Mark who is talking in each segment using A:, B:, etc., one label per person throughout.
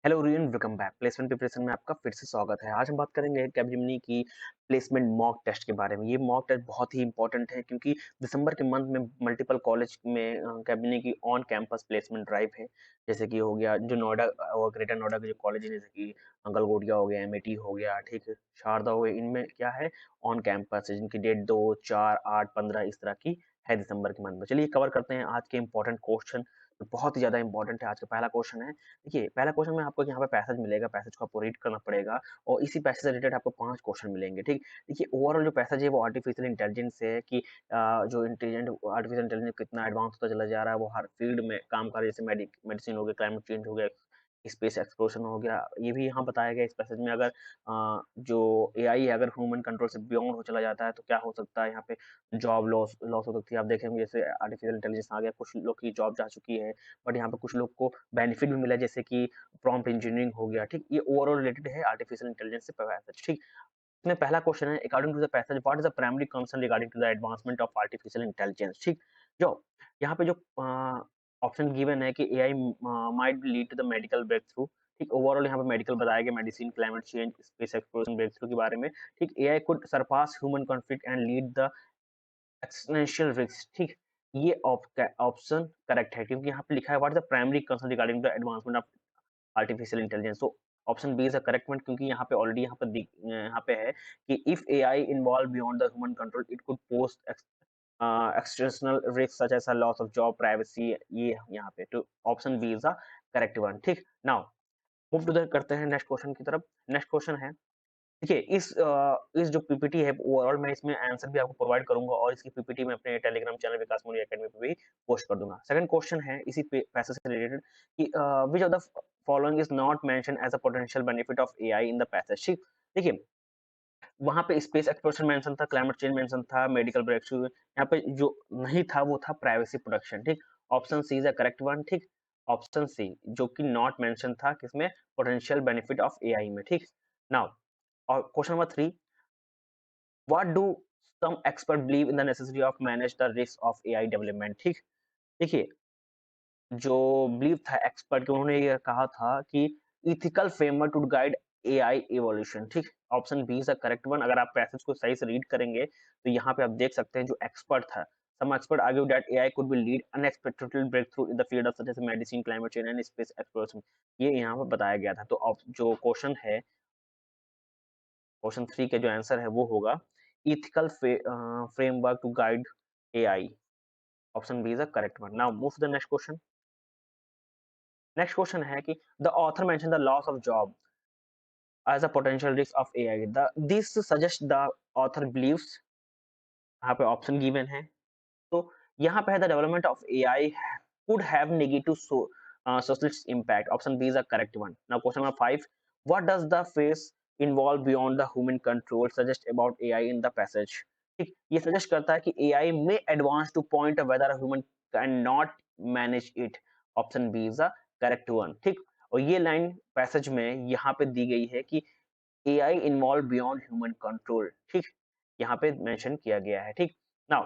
A: Hello everyone, welcome back. Placement preparation में आपका फिर से स्वागत है। आज हम बात करेंगे कैपजेमिनी की प्लेसमेंट मॉक टेस्ट के बारे में। ये मॉक टेस्ट बहुत ही इंपॉर्टेंट है क्योंकि दिसंबर के मंथ में मल्टीपल कॉलेज में कैपजेमिनी की ऑन कैंपस प्लेसमेंट ड्राइव है। जैसे कि हो गया जो नोएडा और ग्रेटर नोएडा के जो कॉलेज है, जैसे कि गलगोटिया हो गया, एमआईटी हो गया, ठीक है, शारदा हो गया, इनमें क्या है, ऑन कैंपस है, जिनकी डेट 2, 4, 8, 15 इस तरह की है दिसंबर के मंथ में। चलिए कवर करते हैं आज के इंपॉर्टेंट क्वेश्चन। बहुत ही ज्यादा इंपॉर्टेंट है। आज का पहला क्वेश्चन है, देखिए पहला क्वेश्चन में आपको यहाँ पे पैसेज मिलेगा, पैसेज को आपको रीड करना पड़ेगा और इसी पैसेज से रिलेटेड आपको 5 क्वेश्चन मिलेंगे, ठीक। देखिए ओवरऑल जो पैसेज है वो आर्टिफिशियल इंटेलिजेंस है कि जो इंटेलिजेंट आर्टिफिशियल इंटेलिजेंस कितना एडवांस होता चला जा रहा है, वो हर फील्ड में काम कर रहा है। जैसे मेडिसिन हो गया, क्लाइमेट चेंज हो गया, स्पेस एक्सप्लोरेशन हो गया। ये भी यहाँ बताया गया इस पैसेज में। अगर जो एआई है अगर ह्यूमन कंट्रोल से बियॉन्ड हो चला जाता है तो क्या हो सकता है, यहाँ पे जॉब लॉस लॉस हो सकती है। आप देखेंगे जैसे आर्टिफिशियल इंटेलिजेंस आ गया, कुछ लोग की जॉब जा चुकी है, बट यहाँ पे कुछ लोग को बेनिफिट भी मिला, जैसे कि प्रॉम्प्ट इंजीनियरिंग हो गया, ठीक। ये ओवरऑल रिलेटेड है आर्टिफिशियल इंटेलिजेंस से पैसेज, ठीक। इसमें पहला क्वेश्चन है, according to the passage what is the primary concern regarding to the advancement of artificial intelligence, ठीक। जो यहाँ पे जो ऑप्शन गिवन है कि AI might lead to the medical breakthrough, ठीक। ओवरऑल यहाँ पे मेडिकल बताया गया, medicine, climate change, space exploration, breakthrough के बारे में, ठीक। AI could Sarpass human conflict and lead the exponential risk, ठीक। ये ऑप्शन करेक्ट है क्योंकि यहाँ पे लिखा है what is the primary concern regarding the advancement of artificial intelligence. तो option B is the correct one क्योंकि यहाँ पे ऑलरेडी यहाँ पे है कि if AI involve beyond the human control it could post external risk such as loss of job, privacy. ये यहाँ पे तो option B is the correct one, ठीक। नाउ मूव टू द करते हैं नेक्स्ट क्वेश्चन की तरफ। नेक्स्ट क्वेश्चन है, देखिए इस जो पीपीटी है ओवरऑल मैं इसमें आंसर भी आपको प्रोवाइड करूंगा और इसकी पीपीटी मैं अपने टेलीग्राम चैनल विकास मोदी एकेडमी पे भी पोस्ट कर दूंगा। सेकंड क्वेश्चन है इसी पैसे से रिलेटेड कि which of the following is not mention as a potential benefit of AI in the passage, ठीक। देखिए वहां पे स्पेस एक्सप्लोरेशन मेंशन था, क्लाइमेट चेंज मेंशन था, मेडिकल ब्रेक थ्रू, यहाँ पे जो नहीं था वो था प्राइवेसी प्रोटेक्शन, ठीक। Option C is the correct one, ठीक। ऑप्शन सी जो कि नॉट मेंशन था किसमें, पोटेंशियल बेनिफिट ऑफ एआई में, ठीक। नाउ और question number 3, what do some expert believe in the necessity of manage the risk of AI development, ठीक। देखिए जो बिलीव था एक्सपर्ट के, उन्होंने ये कहा था कि ethical framework to guide AI evolution, ठीक। Option B is the correct one. अगर आप पैसेज को सही से रीड करेंगे तो यहाँ पे आप देख सकते हैं जो एक्सपर्ट था, some expert argue that AI could be lead unexpected breakthrough in the field of such as medicine, climate change and space exploration। ये यहाँ पर बताया गया था। तो जो क्वेश्चन है, क्वेश्चन 3 का जो आंसर है वो होगा ethical framework to guide AI। Option B is the correct one. Now move to the next question. Next question है कि the author mention the loss of job as a potential risk of AI। This suggests the author believes, यहाँ पे option given है, तो यहाँ पे है the development of AI could have negative social impact। Option B is the correct one. Now question number 5, what does the phase involve beyond the human control suggest about AI in the passage, ठीक। ये suggest करता है कि AI में advance to point whether human can not manage it. Option B is the correct one, ठीक। और ये line passage में यहाँ पे दी गई है कि AI involve beyond human control, ठीक। यहाँ पे मेंशन किया गया है, ठीक। नाउ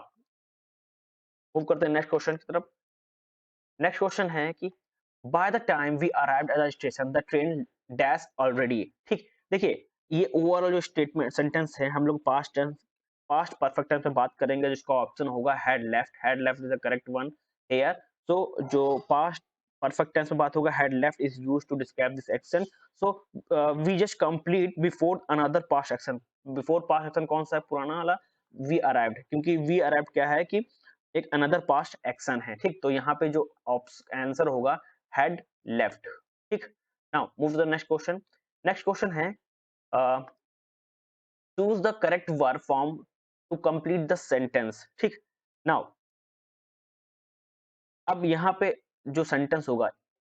A: मूव करते हैं नेक्स्ट क्वेश्चन की तरफ। नेक्स्ट क्वेश्चन है कि by the time we arrived at the station the train dash already, ठीक। देखिए ये ओवरऑल जो स्टेटमेंट सेंटेंस है, हम लोग past tense past perfect tense में बात करेंगे, जिसका ऑप्शन होगा had left is the correct one here. So जो पास्ट परफेक्ट टेंस में बात होगा, had left is used to describe this action. So we just complete before another past action. Before past action कौन सा है, पुराना वाला वी अराइव्ड, क्योंकि वी अराइव्ड क्या है कि एक अनदर पास्ट एक्शन है, ठीक। तो यहाँ पे जो आंसर होगा हैड लेफ्ट, ठीक। Now move to the next question. Next question है choose the correct verb form to complete the sentence, ठीक। नाउ अब यहाँ पे जो सेंटेंस होगा,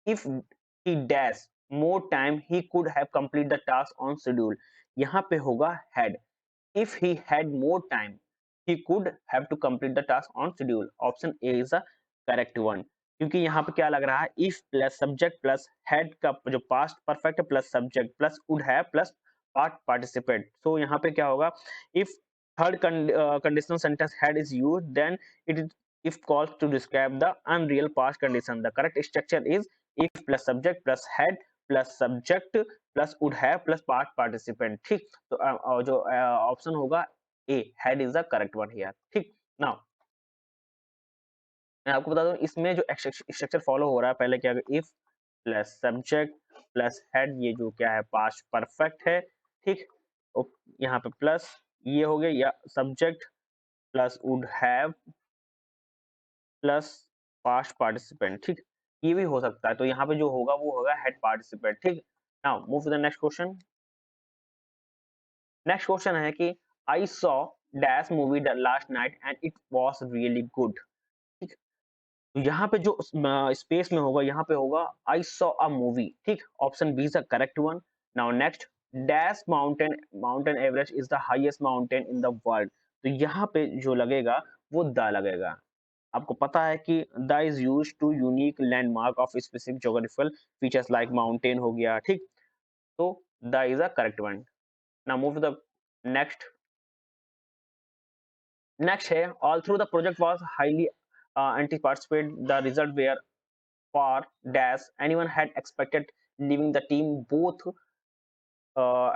A: if he dash more time he could have complete the task on schedule, यहाँ पे होगा had. if he had more time he could have to complete the task on schedule। option A is the correct one क्योंकि यहाँ पे क्या लग रहा है, if plus subject plus had का जो past perfect plus subject plus would have plus part participate. So यहाँ पे क्या होगा, if third conditional sentence had is used then it is if calls to describe the unreal past condition। the correct structure is if plus subject plus had plus subject plus would have plus past participant, ठीक। तो जो option होगा A, had is the correct one here, ठीक। नाउ मैं आपको बता दूं इसमें जो स्ट्रक्चर फॉलो हो रहा है, पहले क्या, if plus subject plus head, ये जो क्या है पास्ट परफेक्ट है, ठीक। यहाँ पे प्लस ये हो गया, या subject plus would have plus past participant, ठीक। ये भी हो सकता है, तो यहाँ पे जो होगा वो होगा हेड पार्टिसिपेंट, ठीक। Now move to the next question. Next question है कि I saw dash movie last night and it was really good, ठीक। तो यहाँ पे जो स्पेस में होगा, यहाँ पे होगा आई सॉ अ मूवी, ठीक। Option B is the correct one. Now next, dash mountain, mountain Everest is the highest mountain in the world. तो यहाँ पे जो लगेगा वो द लगेगा। आपको पता है कि the is use to unique landmark of specific geographical features like mountain हो गया, ठीक। तो the is a correct one. Now move to the next. Next है, all through the project was highly anti participate, the result were for dash anyone had expected leaving the team both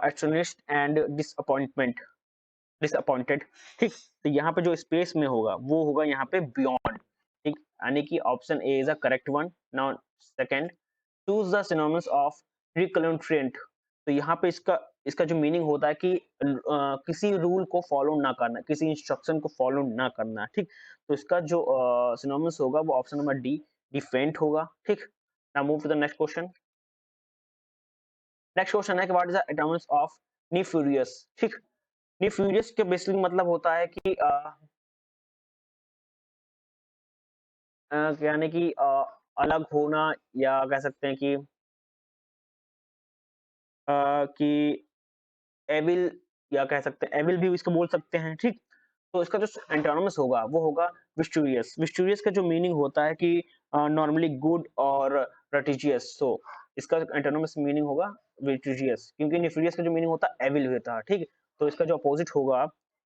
A: astonished and disappointed, ठीक। तो यहाँ पे जो space में होगा वो होगा यहाँ पे बियॉन्ड, ठीक। यानी कि option A is a correct one. Now second, choose the synonyms of recalcitrant. तो यहाँ पे इसका इसका जो मीनिंग होता है कि किसी रूल को फॉलो ना करना, किसी इंस्ट्रक्शन को फॉलो ना करना, ठीक। तो इसका जो सिनोनिम्स होगा वो ऑप्शन नंबर डी, डिफेंट होगा, ठीक। Now move to the next question. Next question है कि what is the antonyms of nefarious, ठीक। न्यूफ्यूरियस के बेसिकली मतलब होता है कि यानी कि अलग होना, या कह सकते हैं कि एविल, या कह सकते हैं एविल भी इसको बोल सकते हैं, ठीक। तो इसका जो एंटोनिमस होगा वो होगा विस्टूरियस। विस्टूरियस का जो मीनिंग होता है कि नॉर्मली गुड और रटिजियस। सो इसका एंटोनिमस मीनिंग होगा विस्टूरियस, क्योंकि न्यूफ्यूरियस का जो मीनिंग होता है एविल होता है, ठीक। तो इसका जो अपोजिट होगा,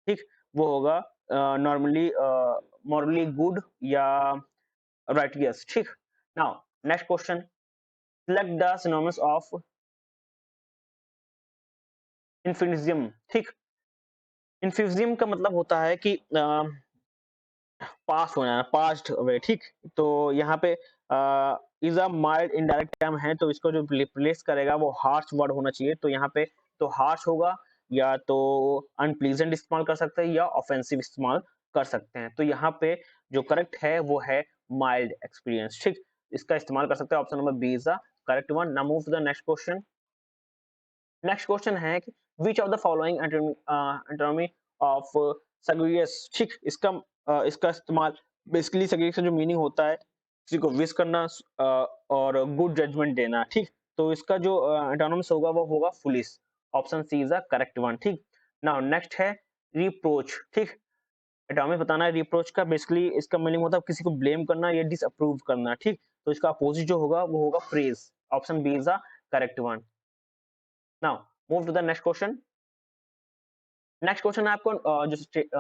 A: ठीक, वो होगा normally morally good or righteous, ठीक। Now next question, select the synonyms of इन्फिनिज्म, ठीक। इन्फिनिज्म का मतलब होता है कि पास होना है, पास्ट वे, ठीक। तो यहाँ पे is a mild indirect term है, तो इसको जो रिप्लेस करेगा वो हार्श वर्ड होना चाहिए। तो यहाँ पे तो हार्श होगा, या तो अनप्लीजेंट इस्तेमाल कर सकते हैं, या ऑफेंसिव इस्तेमाल कर सकते हैं। तो यहाँ पे जो करेक्ट है वो है माइल्ड एक्सपीरियंस, ठीक। इसका इस्तेमाल कर सकते हैं, option number B is the correct one. Now move to the next question. Next question है कि which of the following antonym of सग्रियस, ठीक। इसका इस्तेमाल बेसिकली सग्रियस का जो मीनिंग होता है किसी को विश करना और गुड जजमेंट देना, ठीक। तो इसका जो एंटोनिम्स होगा वो होगा foolish. Option C is the correct one, ठीक। नाउ नेक्स्ट है रिप्रोच, ठीक। एटॉमिक बताना है रिप्रोच का, बेसिकली इसका मीनिंग होता है किसी को ब्लेम करना या डिसअप्रूव करना, ठीक। तो इसका अपोजिट जो होगा वो होगा praise. Option B is the correct one. Now move to the next question. Next question है आपको जो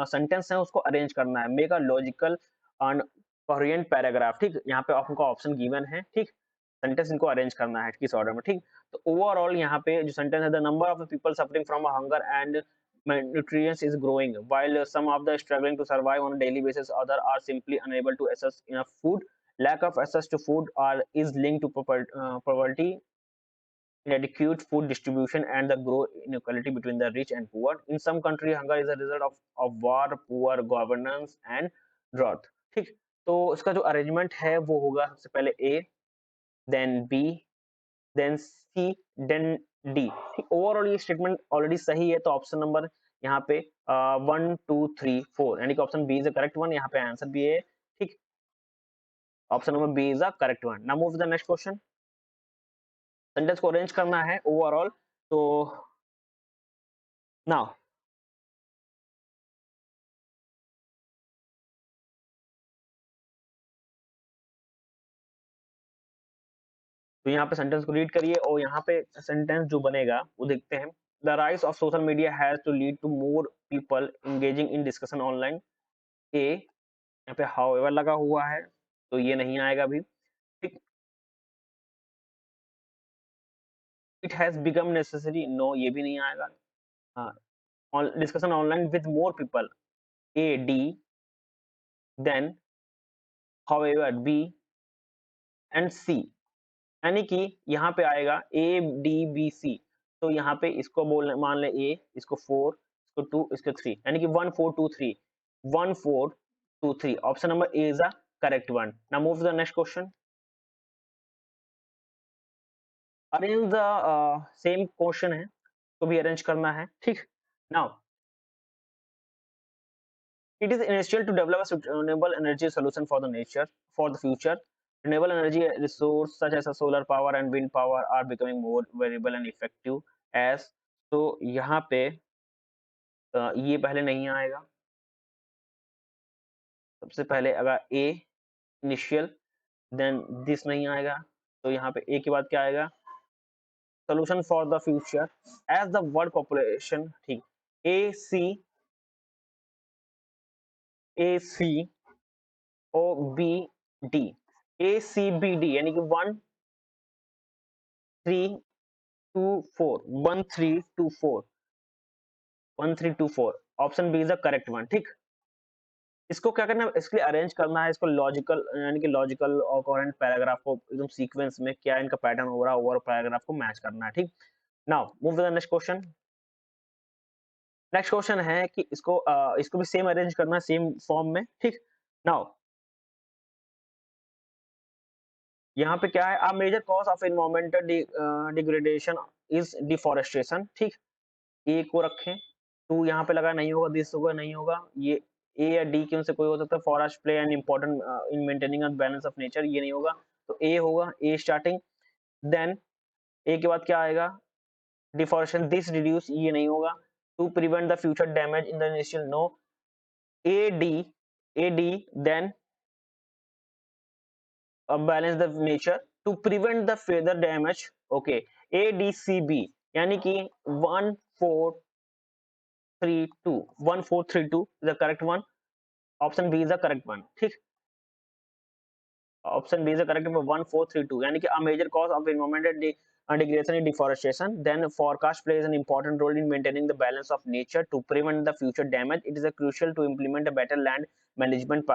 A: सेंटेंस है उसको अरेंज करना है, make a logical and coherent paragraph, ठीक। यहाँ पे आपको ऑप्शन गिवन है, ठीक। सेंटेंस इनको अरेंज करना है किस ऑर्डर में, ठीक। तो ओवरऑल यहाँ पे जो सेंटेंस है, the number of the people suffering from hunger and malnutrition is growing while some of the struggling to survive on a daily basis, other are simply unable to access enough food. Lack of access to food are is linked to poverty, inadequate food distribution, and the grow inequality between the rich and poor. In some countries, hunger is a result of war, poor governance, and drought. ठीक। तो इसका जो arrangement है वो होगा सबसे पहले ए, then B, then सी, then D, ठीक। ओवरऑल ये स्टेटमेंट ऑलरेडी सही है, तो ऑप्शन नंबर यहाँ पे 1 2 3 4 यानी कि option B is the correct one, यहाँ पे आंसर भी है, ठीक। Option number B is the correct one. Now move to the next question. Sentence को अरेंज करना है ओवरऑल, तो नाउ तो यहाँ पे सेंटेंस को रीड करिए, और यहाँ पे सेंटेंस जो बनेगा वो देखते हैं। The rise of social media has to lead to more people engaging in discussion online. A, यहाँ पे हाउएवर लगा हुआ है, तो ये नहीं आएगा अभी, ठीक। It has become necessary, no ये भी नहीं आएगा। हाँ, discussion online with more people, A D, then however B and C, यानी कि यहाँ पे आएगा ए डी बी सी। तो यहाँ पे इसको बोल मान ले ए, इसको 4, इसको 2, इसको 3, यानी कि 1 4 2 3, 1 4 2 3। Option number A is the correct one. Now move to the next question. Arrange the same question है, तो भी अरेंज करना है, ठीक। Now it is essential to develop a sustainable energy solution for the nature for the future. Renewable energy resources such as solar power and wind power are becoming more variable and effective as, तो यहाँ पे ये पहले नहीं आएगा। सबसे पहले अगर ए इनिशियल, देन दिस नहीं आएगा। तो यहाँ पे ए के बाद क्या आएगा? Solution for the future as the world population, ठीक। A C, A C O B D, A C B D, यानी कि 1 3 2 4, 1 3 2 4, 1 3 2 4। Option B is the correct one, ठीक। इसको क्या करना है, इसके लिए अरेंज करना है इसको लॉजिकल, यानी कि लॉजिकल और कोहेरेंट पैराग्राफ को एकदम सीक्वेंस में क्या इनका पैटर्न हो रहा है ओवर पैराग्राफ को मैच करना है, ठीक। Now move to the next question. Next question है कि इसको भी सेम अरेंज करना है सेम फॉर्म में, ठीक। नाउ यहाँ पे क्या है, a major cause of environmental degradation is deforestation, ठीक। ए को रखें, 2 यहाँ पे लगा नहीं होगा, दिस होगा नहीं होगा, ये ए या डी के उनसे कोई हो सकता है। Forest play an important in maintaining a balance of nature, ये नहीं होगा, तो ए होगा, ए स्टार्टिंग। देन ए के बाद क्या आएगा? डिफॉरेस्टेशन, दिस रिड्यूस, ये नहीं होगा। To prevent the future damage in the nature, no. A D, A D, then balance the nature to prevent the further damage, okay. A D C B, यानी कि 1 4 3 2, 1 4 3 2 the correct one. Option B is the correct one, ठीक। Option B is the correct number 1 4 3 2, यानी कि a major cause of environmental degradation is deforestation. Then forecast plays an important role in maintaining the balance of nature to prevent the future damage. It is crucial to implement a better land management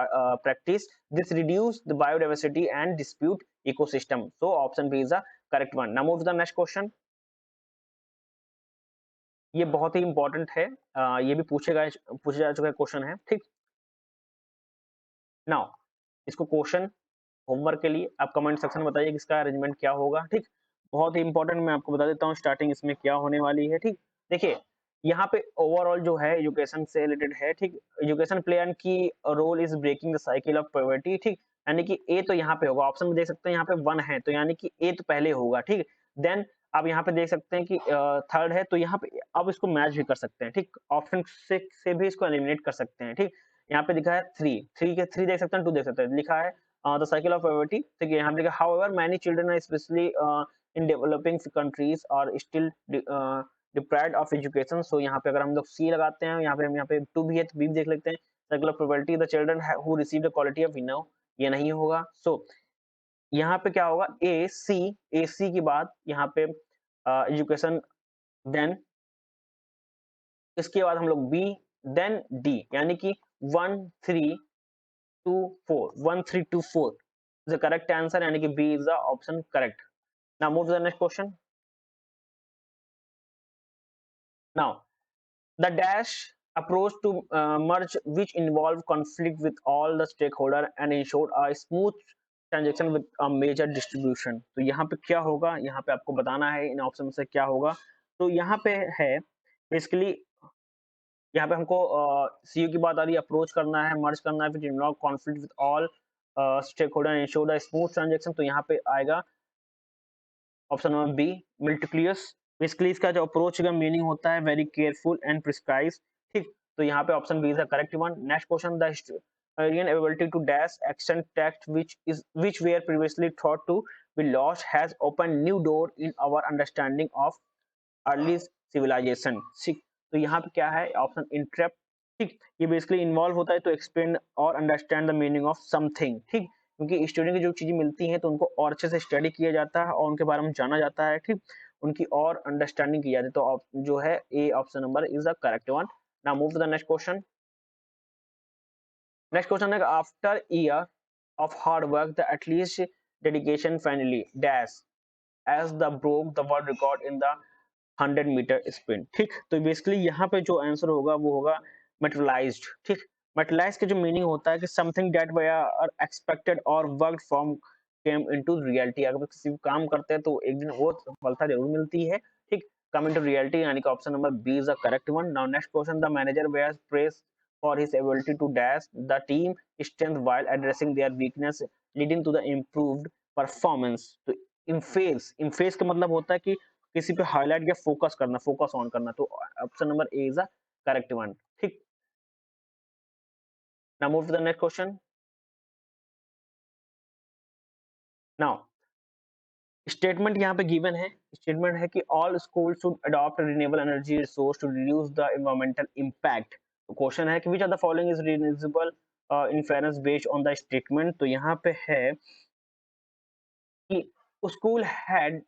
A: practice. This reduce the biodiversity and dispute ecosystem. So option B is the correct one. Now move to the next question. ये बहुत ही important है, ये भी पूछा जा चुका है question है, ठीक। नाउ इसको क्वेश्चन होमवर्क के लिए आप कमेंट सेक्शन में बताइए कि इसका अरेंजमेंट क्या होगा, ठीक। बहुत ही इंपॉर्टेंट, मैं आपको बता देता हूँ स्टार्टिंग इसमें क्या होने वाली है, ठीक। देखिए यहाँ पे ओवरऑल जो है एजुकेशन से रिलेटेड है, ठीक। Education play key role is breaking the cycle of poverty, ठीक। यानी कि ए तो यहाँ पे होगा, ऑप्शन में देख सकते हैं यहाँ पे 1 है, तो यानी कि ए तो पहले होगा, ठीक। देन आप यहाँ पे देख सकते हैं कि थर्ड है, तो यहाँ पे अब इसको मैच भी कर सकते हैं, ठीक। ऑप्शन से भी इसको एलिमिनेट कर सकते हैं, ठीक। यहाँ पे लिखा है 3, 3 के 3 देख सकते हैं, 2 देख सकते हैं, लिखा है the cycle of poverty, ठीक है। यहाँ पे लिखा however many children are especially in developing countries are still deprived of education, so यहाँ पे अगर हम लोग C लगाते हैं, यहाँ पे 2 भी है तो B भी देख लेते हैं। cycle of poverty, the children who receive the quality of winnow, ये नहीं होगा। so यहाँ पे क्या होगा, A C के बाद यहाँ पे education, then इसके बाद हम लोग B, then D, यानी कि 1 3 2 4, 1 3 2 4 is the correct answer, यानी कि B is the option correct. Now move to the next question. Now the dash approach to merge which involve conflict with all the stakeholder and ensure a smooth transaction with a major distribution. तो यहाँ पे क्या होगा, यहाँ पे आपको बताना है इन ऑप्शन से क्या होगा। तो यहाँ पे है बेसिकली, यहाँ पे हमको सीयू की बात आ रही है, अप्रोच करना है, मर्ज करना है, फिर involve conflict with all stakeholder and ensure the smooth transaction, तो यहाँ पे आएगा option number B, meticulous. Basically इसका जो अप्रोच का मीनिंग होता है वेरी केयरफुल एंड प्रिस्क्राइज, ठीक। तो यहाँ पे option B is the correct one. Next question, the historian ability to dash extend text which were previously thought to be lost has opened new door in our understanding of early civilisation, ठीक। तो यहाँ पे क्या है, option interrupt, ठीक। ये basically involve होता है तो एक्सप्लेन और understand the meaning of something, ठीक। क्योंकि स्टूडेंट की जो चीजें मिलती हैं तो उनको और अच्छे से स्टडी किया जाता है और उनके बारे में जाना जाता है, ठीक। उनकी और अंडरस्टैंडिंग की जाती है। तो जो है A option number is the correct one. Now move to the next question. Next question है after year of hard work, the at least dedication finally dash as the broke the world record in the 100 metre sprint. ठीक, तो basically यहाँ पे जो answer होगा वो होगा मेटेरियलाइज्ड। ठीक, मेटेरियलाइज का जो मीनिंग होता है कि something that we are expected और worked from came into reality. अगर किसी काम करते हैं तो एक दिन वो सफलता जरूर मिलती है। ठीक, कम इनटू रियलिटी, यानी कि option number B is the correct one. Now next question, the manager wears press for his ability to dash the team strength while addressing their weakness leading to the improved performance। तो इन face का मतलब होता है कि किसी पे highlight या focus करना, फोकस ऑन करना। तो option number A is the correct one. ठीक, now move to the next question. Now statement यहाँ पे गिवन है। स्टेटमेंट है कि all school should adopt renewable energy resource to reduce the environmental impact. तो question है कि which are the following is renewable inference based on the statement. तो यहाँ पे है कि school had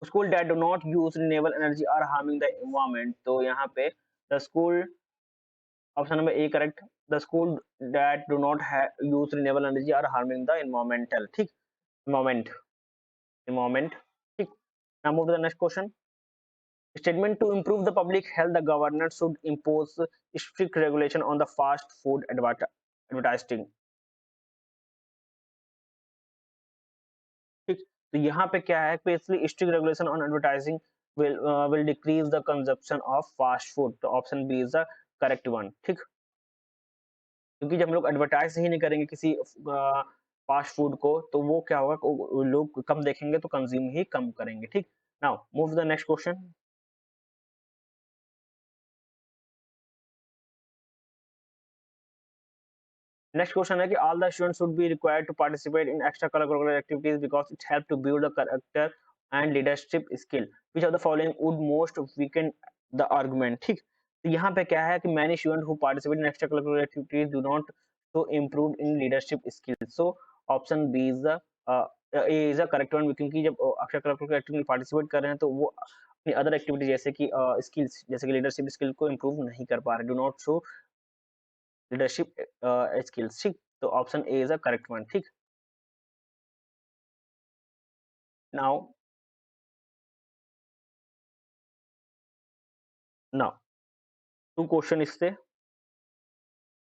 A: school that do not use renewable energy are harming the environment। तो यहाँ पे the school, option number A correct, the school that do not use renewable energy are harming the environmental। ठीक, environment, environment। ठीक, now move to the next question। Statement, to improve the public health the government should impose strict regulation on the fast food advertising। ठीक, तो यहाँ पे क्या है, specially strict regulation on advertising will decrease the consumption of fast food। तो option B is the correct one. ठीक, क्योंकि जब हम लोग एडवर्टाइज ही नहीं करेंगे किसी फास्ट फूड को तो वो क्या होगा, लोग कम देखेंगे तो कंज्यूम ही कम करेंगे। ठीक, now move the next question. Next question है कि all the students should be required to participate in extracurricular activities because it help to build the character and leadership skill. Which of the following would most weaken the argument. ठीक, तो यहाँ पे क्या है कि many student who participate in extracurricular activities do not so improve in leadership skill. So option B is the A is the correct one. क्योंकि जब extra curricular activity में पार्टिसिपेट कर रहे हैं तो वो अपनी अदर एक्टिविटी जैसे कि स्किल्स जैसे कि लीडरशिप स्किल को इम्प्रूव नहीं कर पा रहे, do not show leadership skills. ठीक, तो option A is the correct one. ठीक, नाउ नाउ टू क्वेश्चन इससे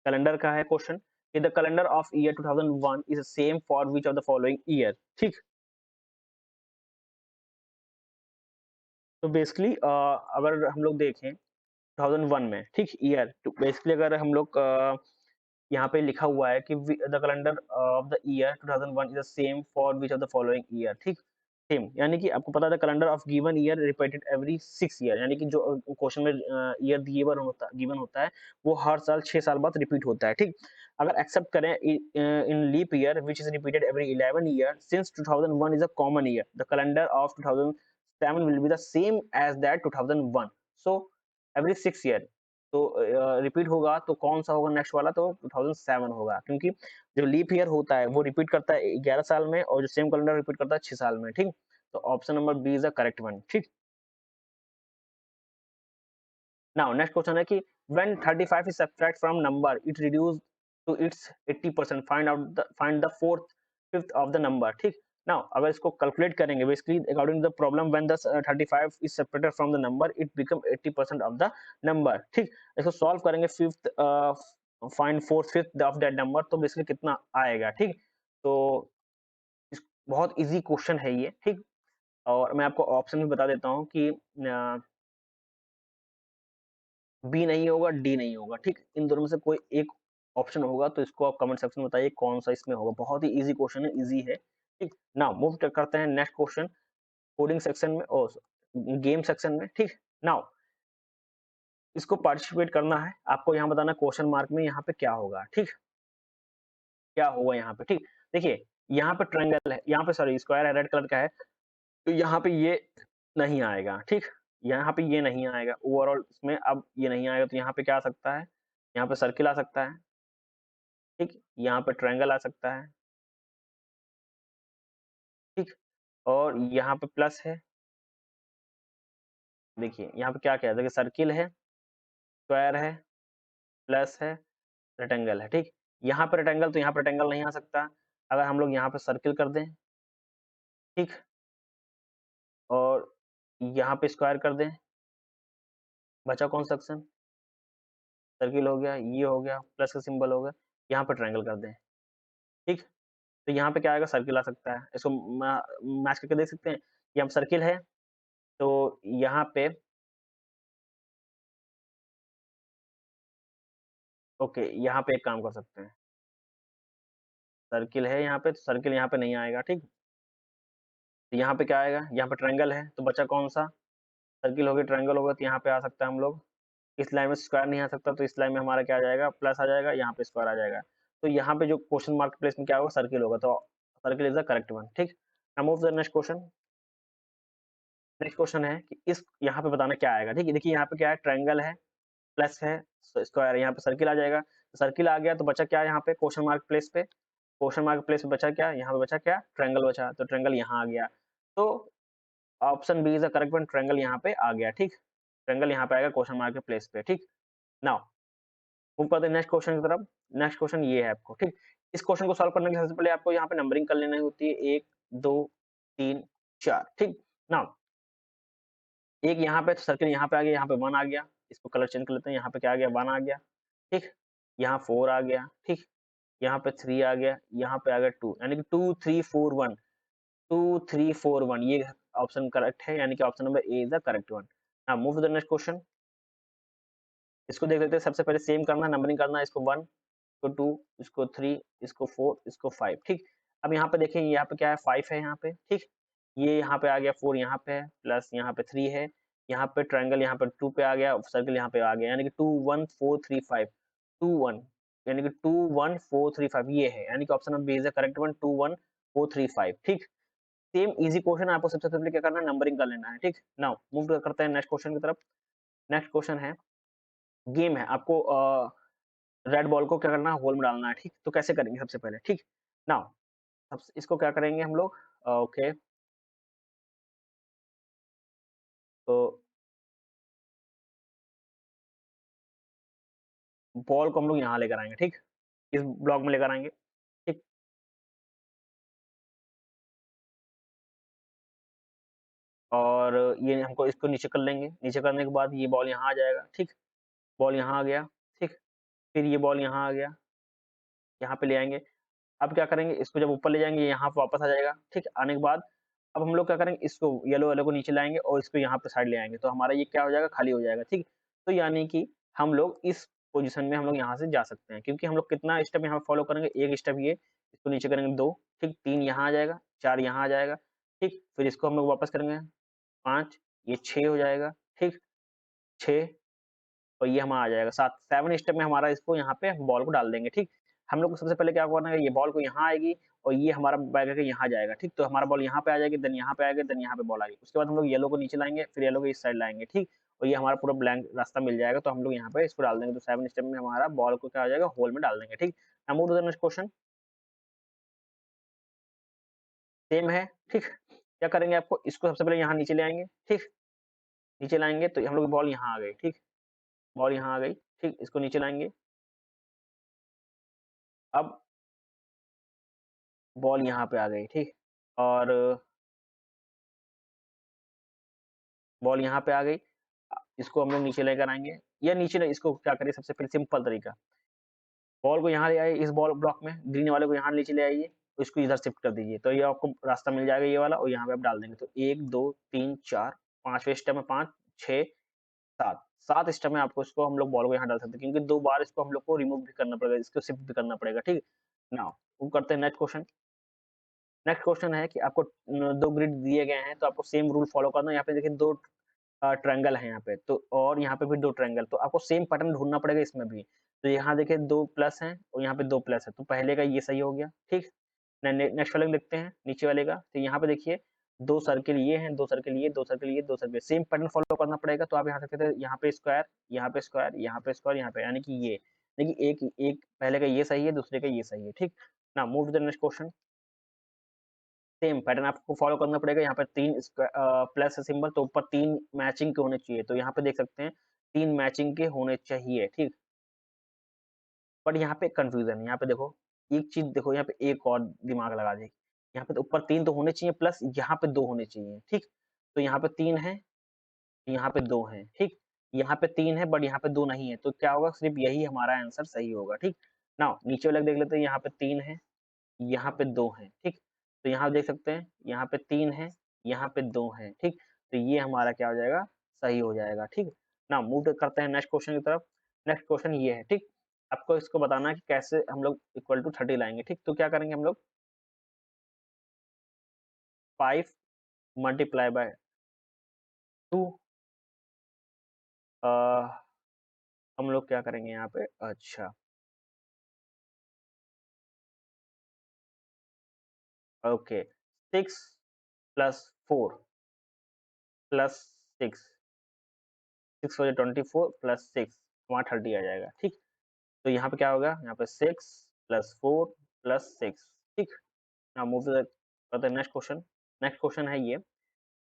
A: कैलेंडर का है क्वेश्चन कि the calendar of year 2001 is same for which of the following year. ठीक, तो बेसिकली अगर हम लोग देखें 2001 में, ठीक ईयर, तो बेसिकली अगर हम लोग यहाँ पे लिखा हुआ है कि the calendar of the year 2001 is the same for which of the following year. ठीक, सेम, यानी कि आपको पता है calendar of given year repeated every 6 year, यानी कि जो क्वेश्चन में ईयर गिवन होता है वो हर साल 6 साल बाद रिपीट होता है। ठीक, अगर एक्सेप्ट करें in leap year which is repeated every 11 year since 2001 is a common year the calendar of 2007 will be the same as that 2001। So every 6 year तो रिपीट होगा तो कौन सा होगा नेक्स्ट वाला, तो 2007 होगा। क्योंकि जो लीप ईयर होता है वो रिपीट करता है 11 साल में और जो सेम कैलेंडर रिपीट करता है 6 साल में। ठीक, तो option number B is the correct one. ठीक, नाउ नेक्स्ट क्वेश्चन है कि when 35 is subtract from number it reduce to its 80%, find the fourth fifth of the number. ठीक, नाउ अगर इसको कैलकुलेट करेंगे basically according to the problem when the 35 is separated from the number it become 80% of the number. ठीक, इसको solve करेंगे fifth find fourth fifth of that number तो basically कितना आएगा। ठीक, तो बहुत इजी क्वेश्चन है ये। ठीक, और मैं आपको ऑप्शन भी बता देता हूँ कि बी नहीं होगा, डी नहीं होगा। ठीक, इन दोनों में से कोई एक ऑप्शन होगा तो इसको आप कमेंट सेक्शन में बताइए कौन सा इसमें होगा। बहुत ही इजी क्वेश्चन है, इजी है। ठीक, नाउ मूव करते हैं नेक्स्ट क्वेश्चन कोडिंग सेक्शन में और गेम सेक्शन में। ठीक, नाउ इसको पार्टिसिपेट करना है, आपको यहाँ बताना क्वेश्चन मार्क में यहाँ पे क्या होगा। ठीक, क्या होगा यहाँ पे। ठीक, देखिए यहाँ पे ट्रायंगल है, यहाँ पे सॉरी स्क्वायर है, रेड कलर का है, तो यहाँ पे ये नहीं आएगा। ठीक, यहाँ पे ये नहीं आएगा ओवरऑल इसमें, अब ये नहीं आएगा तो यहाँ पे क्या आ सकता है, यहाँ पे सर्किल आ सकता है। ठीक, यहाँ पे ट्रायंगल आ सकता है। ठीक, और यहाँ पे प्लस है, देखिए यहाँ पे क्या क्या है, देखिए सर्किल है, स्क्वायर है, प्लस है, रेक्टेंगल है, ठीक। यहाँ पे रेक्टेंगल, तो यहाँ पे रेक्टेंगल नहीं आ सकता। अगर हम लोग यहाँ पे सर्किल कर दें, ठीक, और यहाँ पे स्क्वायर कर दें, बचा कौन सा सेक्शन? सर्किल हो गया, ये हो गया, प्लस का सिंबल हो गया, यहाँ पे ट्रायंगल कर दें, ठीक। तो यहाँ पे क्या आएगा, सर्किल आ सकता है। इसको मैच करके देख सकते हैं। यहाँ पे सर्किल है, तो यहाँ पे ओके, यहाँ पे एक काम कर सकते हैं। सर्किल है यहाँ पे, तो सर्किल यहाँ पे नहीं आएगा, ठीक। तो यहाँ पे क्या आएगा, यहाँ पे ट्रायंगल है, तो बचा कौन सा? सर्किल हो गया, ट्रायंगल होगा, तो यहाँ पे आ सकता है हम लोग। इस लाइन में स्क्वायर नहीं आ सकता, तो इस लाइन में हमारा क्या आ जाएगा, प्लस आ जाएगा, यहाँ पे स्क्वायर आ जाएगा। तो यहाँ पे जो क्वेश्चन मार्क प्लेस में क्या होगा, सर्किल होगा, तो circle is the correct one, ठीक। Now move to the next question. Next question है कि इस यहाँ पे बताना क्या आएगा, ठीक है। देखिए यहाँ पे क्या है, ट्रायंगल है, प्लस है, स्क्वायर है, यहाँ पे सर्किल आ जाएगा। सर्किल आ गया, तो बचा क्या यहाँ पे, क्वेश्चन मार्क प्लेस पे, क्वेश्चन मार्क प्लेस पे बचा क्या, यहाँ पे बचा क्या, ट्रायंगल बचा, तो ट्रायंगल यहाँ आ गया। तो option B is the correct one, triangle यहाँ पे आ गया, ठीक। ट्रायंगल यहाँ पे आएगा क्वेश्चन मार्क के प्लेस पे, ठीक। नाउ मूव करते हैं नेक्स्ट क्वेश्चन की तरफ। नेक्स्ट क्वेश्चन ये है आपको, ठीक। इस क्वेश्चन को सॉल्व करने के सबसे पहले आपको यहाँ पे नंबरिंग कर लेनी होती है, 1 2 3 4, ठीक। नाउ एक यहाँ पे, तो सर्किल यहाँ पे आ गया, यहाँ पे 1 आ गया, इसको कलर चेंज कर लेते हैं, यहाँ पे क्या आ गया, 1 आ गया, ठीक। यहाँ 4 आ गया, ठीक। यहाँ पे 3 आ गया, यहाँ पे आ गया 2, यानी कि 2 3 4 1, 2 3 4 1, ये ऑप्शन करेक्ट है, यानी कि option number A is the correct one. Now move to the next question. इसको देख लेते हैं। सबसे पहले सेम करना है, नंबरिंग करना है, इसको 1, इसको 2, इसको 3, इसको 4, इसको 5, ठीक। अब यहाँ पे देखिए, यहाँ पे क्या है, 5 है यहाँ पे, ठीक। ये यहाँ पे आ गया, 4 यहाँ पे है, प्लस यहाँ पे 3 है, यहाँ पे ट्रायंगल यहाँ पे 2 पे आ गया, सर्किल यहाँ पे आ गया, यानी कि 2 1 4 3 5, 2 1, यानी कि 2 1 4 3 5 ये है, यानी कि option number B is the correct one, 2 1 4 3 5, ठीक। सेम इजी क्वेश्चन आपको सबसे पहले क्या करना है, नंबरिंग कर लेना है, ठीक। नाउ मूव करते हैं नेक्स्ट क्वेश्चन की तरफ। नेक्स्ट क्वेश्चन है, गेम है, आपको रेड बॉल को क्या करना है, होल में डालना है, ठीक। तो कैसे करेंगे सबसे पहले, ठीक। नाउ इसको क्या करेंगे हम लोग, ओके, तो बॉल को हम लोग यहाँ लेकर आएंगे, ठीक। इस ब्लॉक में लेकर आएंगे, ठीक। और ये हमको इसको नीचे कर लेंगे, नीचे करने के बाद ये बॉल यहाँ आ जाएगा, ठीक। बॉल यहाँ आ गया, ठीक। फिर ये बॉल यहाँ आ गया, यहाँ पे ले आएंगे। अब क्या करेंगे, इसको जब ऊपर ले जाएँगे, यहाँ पे वापस आ जाएगा, ठीक। आने के बाद अब हम लोग क्या करेंगे, इसको येलो वाले को नीचे लाएँगे और इसको यहाँ पे साइड ले आएँगे, तो हमारा ये क्या हो जाएगा, खाली हो जाएगा, ठीक। तो यानी कि हम लोग इस पोज़ीशन में हम लोग यहाँ से जा सकते हैं, क्योंकि हम लोग कितना स्टेप यहाँ फॉलो करेंगे, 1 स्टेप ये, इसको नीचे करेंगे 2, ठीक, 3 यहाँ आ जाएगा, 4 यहाँ आ जाएगा, ठीक। फिर इसको हम लोग वापस करेंगे 5, ये 6 हो जाएगा, ठीक, 6, और ये हमारा आ जाएगा 7, 7 स्टेप में हमारा इसको यहाँ पे बॉल को डाल देंगे, ठीक। हम लोग को सबसे पहले क्या करना है, ये बॉल को यहाँ आएगी और ये हमारा बैग है कि यहाँ जाएगा, ठीक। तो हमारा बॉल यहाँ पे आ जाएगी, देन यहाँ पे आएगी, देन यहाँ पे बॉल आएगी। उसके बाद हम लोग येलो को नीचे लाएँगे, फिर येलो को इस साइड लाएँगे, ठीक। और ये हमारा पूरा ब्लैंक रास्ता मिल जाएगा, तो हम लोग यहाँ पे इसको डाल देंगे, तो 7 स्टेप में हमारा बॉल को क्या हो जाएगा, होल में डाल देंगे, ठीक। Now move to the next question. Same है, ठीक। क्या करेंगे, आपको इसको सबसे पहले यहाँ नीचे ले आएँगे, ठीक। नीचे लाएँगे तो हम लोग बॉल यहाँ आ गई, ठीक। बॉल यहाँ आ गई, ठीक। इसको नीचे लाएँगे, अब बॉल यहाँ पे आ गई, ठीक। और बॉल यहाँ पे आ गई। इसको हम लोग नीचे लेकर आएँगे, या नीचे नहीं, इसको क्या करिए, सबसे पहले सिंपल तरीका, बॉल को यहाँ ले आइए, इस बॉल ब्लॉक में, ग्रीन वाले को यहाँ नीचे ले आइए, इसको इधर शिफ्ट कर दीजिए, तो ये आपको रास्ता मिल जाएगा ये वाला, और यहाँ पे आप डाल देंगे। तो 1 2 3 4 5वें स्टेप में 5 6 7 7 स्टेप में आपको इसको हम लोग बॉल को यहाँ डाल सकते हैं, क्योंकि 2 बार इसको हम लोग को रिमूव भी करना पड़ेगा, इसको शिफ्ट भी करना पड़ेगा, ठीक। नाउ वो करते हैं नेक्स्ट क्वेश्चन। नेक्स्ट क्वेश्चन है कि आपको 2 ग्रिड दिए गए हैं, तो आपको सेम रूल फॉलो करना है। यहाँ पे देखिए 2 ट्रायंगल है यहाँ पे, तो और यहाँ पे भी 2 ट्रायंगल, तो आपको सेम पैटर्न ढूँढना पड़ेगा इसमें भी। तो यहाँ देखिए 2 प्लस हैं और यहाँ पे 2 प्लस है, तो पहले का ये सही हो गया, ठीक। नेक्स्ट वाले को देखते हैं, नीचे वाले का। तो यहाँ पे देखिए 2 सर्किल ये हैं, 2 सर्किल ये, 2 सर्किल ये, 2 सर्किल, सेम पैटर्न फॉलो करना पड़ेगा। तो आप यहाँ देखते थे, यहाँ पे स्क्वायर, यहाँ पे स्क्वायर, यहाँ पे स्क्वायर, यहाँ पे, यानी कि ये। देखिए एक एक पहले का ये सही है, दूसरे का ये सही है, ठीक। Now move to the next question. Same pattern आपको फॉलो करना पड़ेगा। यहाँ पे 3 प्लस सिंबल तो ऊपर 3 मैचिंग के होने चाहिए। तो यहाँ पे देख सकते हैं 3 मैचिंग के होने चाहिए, ठीक? बट यहाँ पे कन्फ्यूज़न है, यहाँ पे देखो, एक चीज़ देखो यहाँ पे एक और दिमाग लगा दें। यहाँ पे तो ऊपर 3 तो होने चाहिए प्लस यहाँ पे 2 होने चाहिए, ठीक? तो यहाँ पे 3 है, यहाँ पे 2 हैं, ठीक? यहाँ पे 3 है बट यहाँ पे 2 नहीं है, तो क्या होगा सिर्फ़ यही हमारा आंसर सही होगा, ठीक? नाउ नीचे वाला देख लेते हैं, यहाँ पे 3 है, यहाँ पे 2 हैं, ठीक? तो यहाँ देख सकते हैं, यहाँ पे 3 है, यहाँ पे 2 हैं, ठीक? तो ये हमारा क्या हो जाएगा, सही हो जाएगा, ठीक? नाउ मूव करते हैं नेक्स्ट क्वेश्चन की तरफ। नेक्स्ट क्वेश्चन ये है, ठीक? आपको इसको बताना है कि कैसे हम लोग इक्वल टू 30 लाएँगे, ठीक? तो क्या करेंगे हम लोग 5 मल्टीप्लाई बाय 2 अ, हम लोग क्या करेंगे यहाँ पे अच्छा, ओके 6 प्लस 4 प्लस 6 6 हो जाए 24 प्लस 6 वहाँ 30 आ जाएगा, ठीक? तो यहाँ पे क्या होगा, यहाँ पे 6 प्लस 4 प्लस 6, ठीक? नाउ मूव टू द करते हैं नेक्स्ट क्वेश्चन। नेक्स्ट क्वेश्चन है ये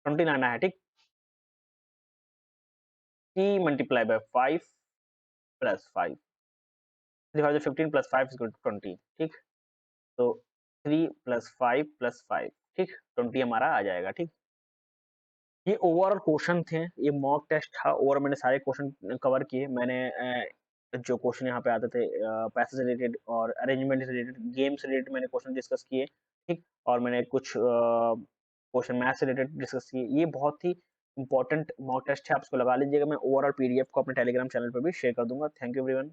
A: 29 आना है, ठीक? 3 multiply by 5 plus 5 3 5 15 plus 5 is equal to 20, ठीक? तो 3 प्लस 5 प्लस 5, ठीक? 20 हमारा आ जाएगा, ठीक? ये ओवरऑल क्वेश्चन थे, ये मॉक टेस्ट था और मैंने सारे क्वेश्चन कवर किए। मैंने जो क्वेश्चन यहाँ पे आते थे पैसे से रिलेटेड और अरेंजमेंट से रिलेटेड, गेम से रिलेटेड मैंने क्वेश्चन डिस्कस किए, ठीक? और मैंने कुछ क्वेश्चन मैथ से रिलेटेड डिस्कस किए। ये बहुत ही इम्पोर्टेंट मॉक टेस्ट है, आप इसको लगा लीजिएगा। मैं ओवरऑल पीडीएफ को अपने टेलीग्राम चैनल पे भी शेयर कर दूँगा। Thank you everyone.